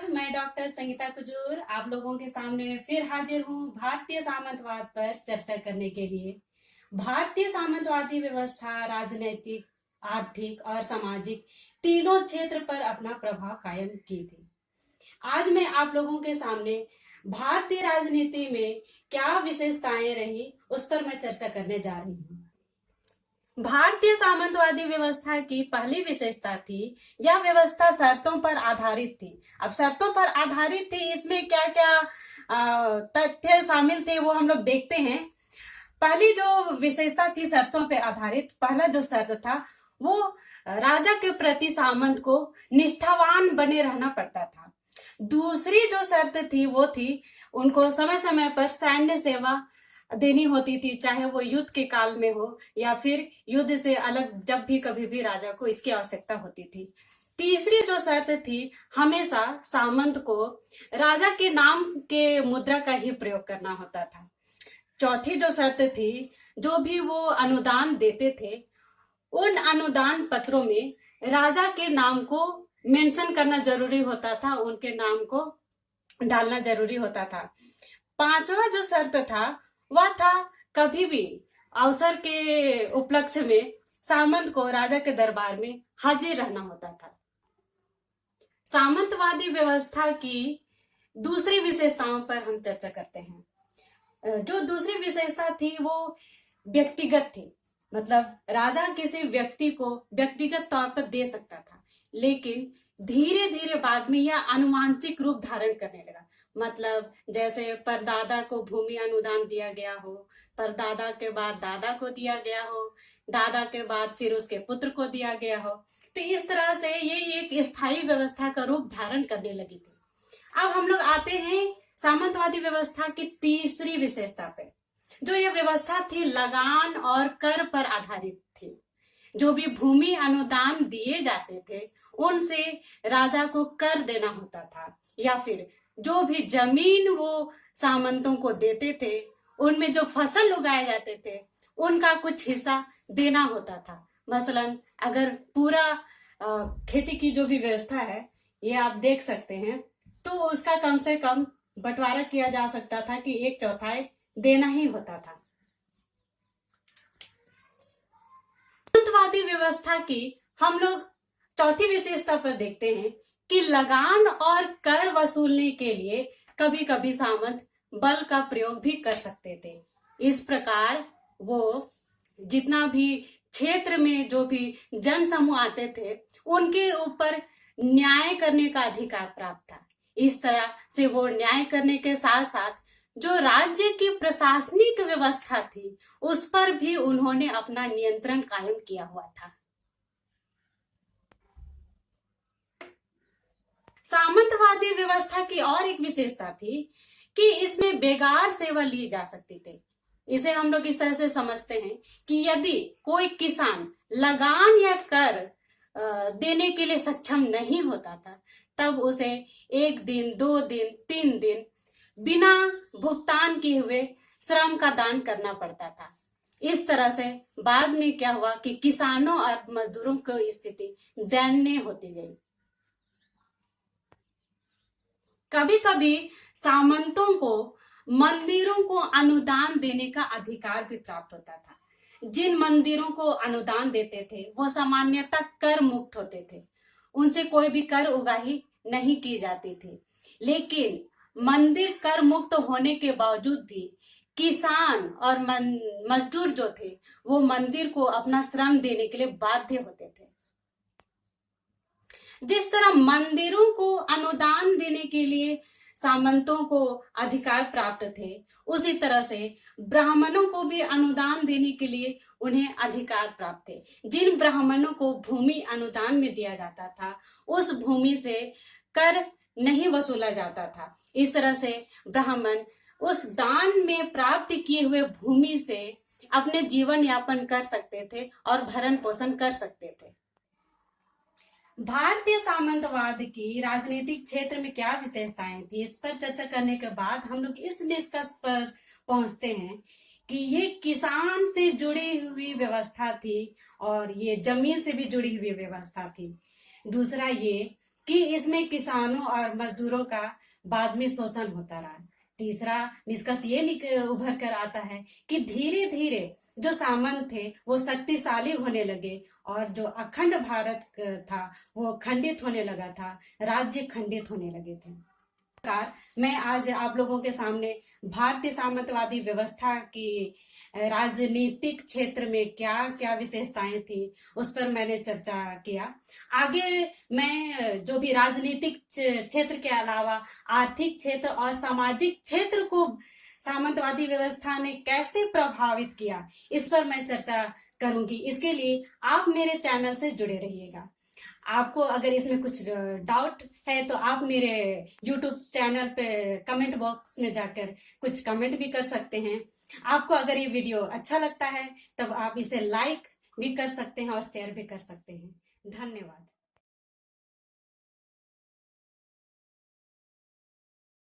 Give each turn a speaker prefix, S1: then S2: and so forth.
S1: मैं डॉक्टर संगीता कुजूर आप लोगों के सामने फिर हाजिर हूँ भारतीय सामंतवाद पर चर्चा करने के लिए। भारतीय सामंतवादी व्यवस्था राजनैतिक, आर्थिक और सामाजिक तीनों क्षेत्र पर अपना प्रभाव कायम की थी। आज मैं आप लोगों के सामने भारतीय राजनीति में क्या विशेषताएं रही उस पर मैं चर्चा करने जा रही हूँ। भारतीय सामंतवादी व्यवस्था की पहली विशेषता थी, यह व्यवस्था शर्तों पर आधारित थी। अब शर्तों पर आधारित थी, इसमें क्या क्या तथ्य शामिल थे वो हम लोग देखते हैं। पहली जो विशेषता थी शर्तों पर आधारित, पहला जो शर्त था वो राजा के प्रति सामंत को निष्ठावान बने रहना पड़ता था। दूसरी जो शर्त थी वो थी उनको समय समय पर सैन्य सेवा देनी होती थी, चाहे वो युद्ध के काल में हो या फिर युद्ध से अलग जब भी कभी भी राजा को इसकी आवश्यकता होती थी। तीसरी जो शर्त थी, हमेशा सामंत को राजा के नाम के मुद्रा का ही प्रयोग करना होता था। चौथी जो शर्त थी, जो भी वो अनुदान देते थे उन अनुदान पत्रों में राजा के नाम को मेंशन करना जरूरी होता था, उनके नाम को डालना जरूरी होता था। पांचवा जो शर्त था वह था कभी भी अवसर के उपलक्ष्य में सामंत को राजा के दरबार में हाजिर रहना होता था। सामंतवादी व्यवस्था की दूसरी विशेषताओं पर हम चर्चा करते हैं। जो दूसरी विशेषता थी वो व्यक्तिगत थी, मतलब राजा किसी व्यक्ति को व्यक्तिगत तौर पर दे सकता था, लेकिन धीरे धीरे बाद में यह अनुवांशिक रूप धारण करने लगा। मतलब जैसे परदादा को भूमि अनुदान दिया गया हो, परदादा के बाद दादा को दिया गया हो, दादा के बाद फिर उसके पुत्र को दिया गया हो, तो इस तरह से ये एक स्थायी व्यवस्था का रूप धारण करने लगी थी। अब हम लोग आते हैं सामंतवादी व्यवस्था की तीसरी विशेषता पे। जो यह व्यवस्था थी लगान और कर पर आधारित थी। जो भी भूमि अनुदान दिए जाते थे उनसे राजा को कर देना होता था, या फिर जो भी जमीन वो सामंतों को देते थे उनमें जो फसल उगाए जाते थे उनका कुछ हिस्सा देना होता था। मसलन अगर पूरा खेती की जो भी व्यवस्था है ये आप देख सकते हैं, तो उसका कम से कम बंटवारा किया जा सकता था कि 1/4 देना ही होता था। सामंतवादी व्यवस्था की हम लोग चौथी विशेषता पर देखते हैं कि लगान और कर वसूलने के लिए कभी कभी सामंत बल का प्रयोग भी कर सकते थे। इस प्रकार वो जितना भी क्षेत्र में जो भी जन समूह आते थे उनके ऊपर न्याय करने का अधिकार प्राप्त था। इस तरह से वो न्याय करने के साथ साथ जो राज्य की प्रशासनिक व्यवस्था थी उस पर भी उन्होंने अपना नियंत्रण कायम किया हुआ था। सामंतवादी व्यवस्था की और एक विशेषता थी कि इसमें बेगार सेवा ली जा सकती थी। इसे हम लोग इस तरह से समझते हैं कि यदि कोई किसान लगान या कर देने के लिए सक्षम नहीं होता था तब उसे 1 दिन, 2 दिन, 3 दिन बिना भुगतान किए हुए श्रम का दान करना पड़ता था। इस तरह से बाद में क्या हुआ कि किसानों और मजदूरों की स्थिति दयनीय होती गई। कभी कभी सामंतों को मंदिरों को अनुदान देने का अधिकार भी प्राप्त होता था। जिन मंदिरों को अनुदान देते थे वो सामान्यतः कर मुक्त होते थे, उनसे कोई भी कर उगाही नहीं की जाती थी। लेकिन मंदिर कर मुक्त होने के बावजूद भी किसान और मजदूर जो थे वो मंदिर को अपना श्रम देने के लिए बाध्य होते थे। जिस तरह मंदिरों को अनुदान देने के लिए सामंतों को अधिकार प्राप्त थे, उसी तरह से ब्राह्मणों को भी अनुदान देने के लिए उन्हें अधिकार प्राप्त थे। जिन ब्राह्मणों को भूमि अनुदान में दिया जाता था उस भूमि से कर नहीं वसूला जाता था। इस तरह से ब्राह्मण उस दान में प्राप्त किए हुए भूमि से अपने जीवन यापन कर सकते थे और भरण पोषण कर सकते थे। भारतीय सामंतवाद की राजनीतिक क्षेत्र में क्या विशेषताएं थी, इस पर चर्चा करने के बाद हम लोग इस निष्कर्ष पर पहुंचते हैं कि ये किसान से जुड़ी हुई व्यवस्था थी और ये जमीन से भी जुड़ी हुई व्यवस्था थी। दूसरा ये कि इसमें किसानों और मजदूरों का बाद में शोषण होता रहा। तीसरा निष्कर्ष ये उभर कर आता है कि धीरे धीरे जो सामंत थे वो शक्तिशाली होने लगे और जो अखंड भारत था वो खंडित होने लगा था, राज्य खंडित होने लगे थे। प्रकार मैं आज आप लोगों के सामने भारतीय सामंतवादी व्यवस्था की राजनीतिक क्षेत्र में क्या क्या विशेषताएं थी उस पर मैंने चर्चा किया। आगे मैं जो भी राजनीतिक क्षेत्र के अलावा आर्थिक क्षेत्र और सामाजिक क्षेत्र को सामंतवादी व्यवस्था ने कैसे प्रभावित किया इस पर मैं चर्चा करूंगी। इसके लिए आप मेरे चैनल से जुड़े रहिएगा। आपको अगर इसमें कुछ डाउट है तो आप मेरे YouTube चैनल पे कमेंट बॉक्स में जाकर कुछ कमेंट भी कर सकते हैं। आपको अगर ये वीडियो अच्छा लगता है तब आप इसे लाइक भी कर सकते हैं और शेयर भी कर सकते हैं। धन्यवाद।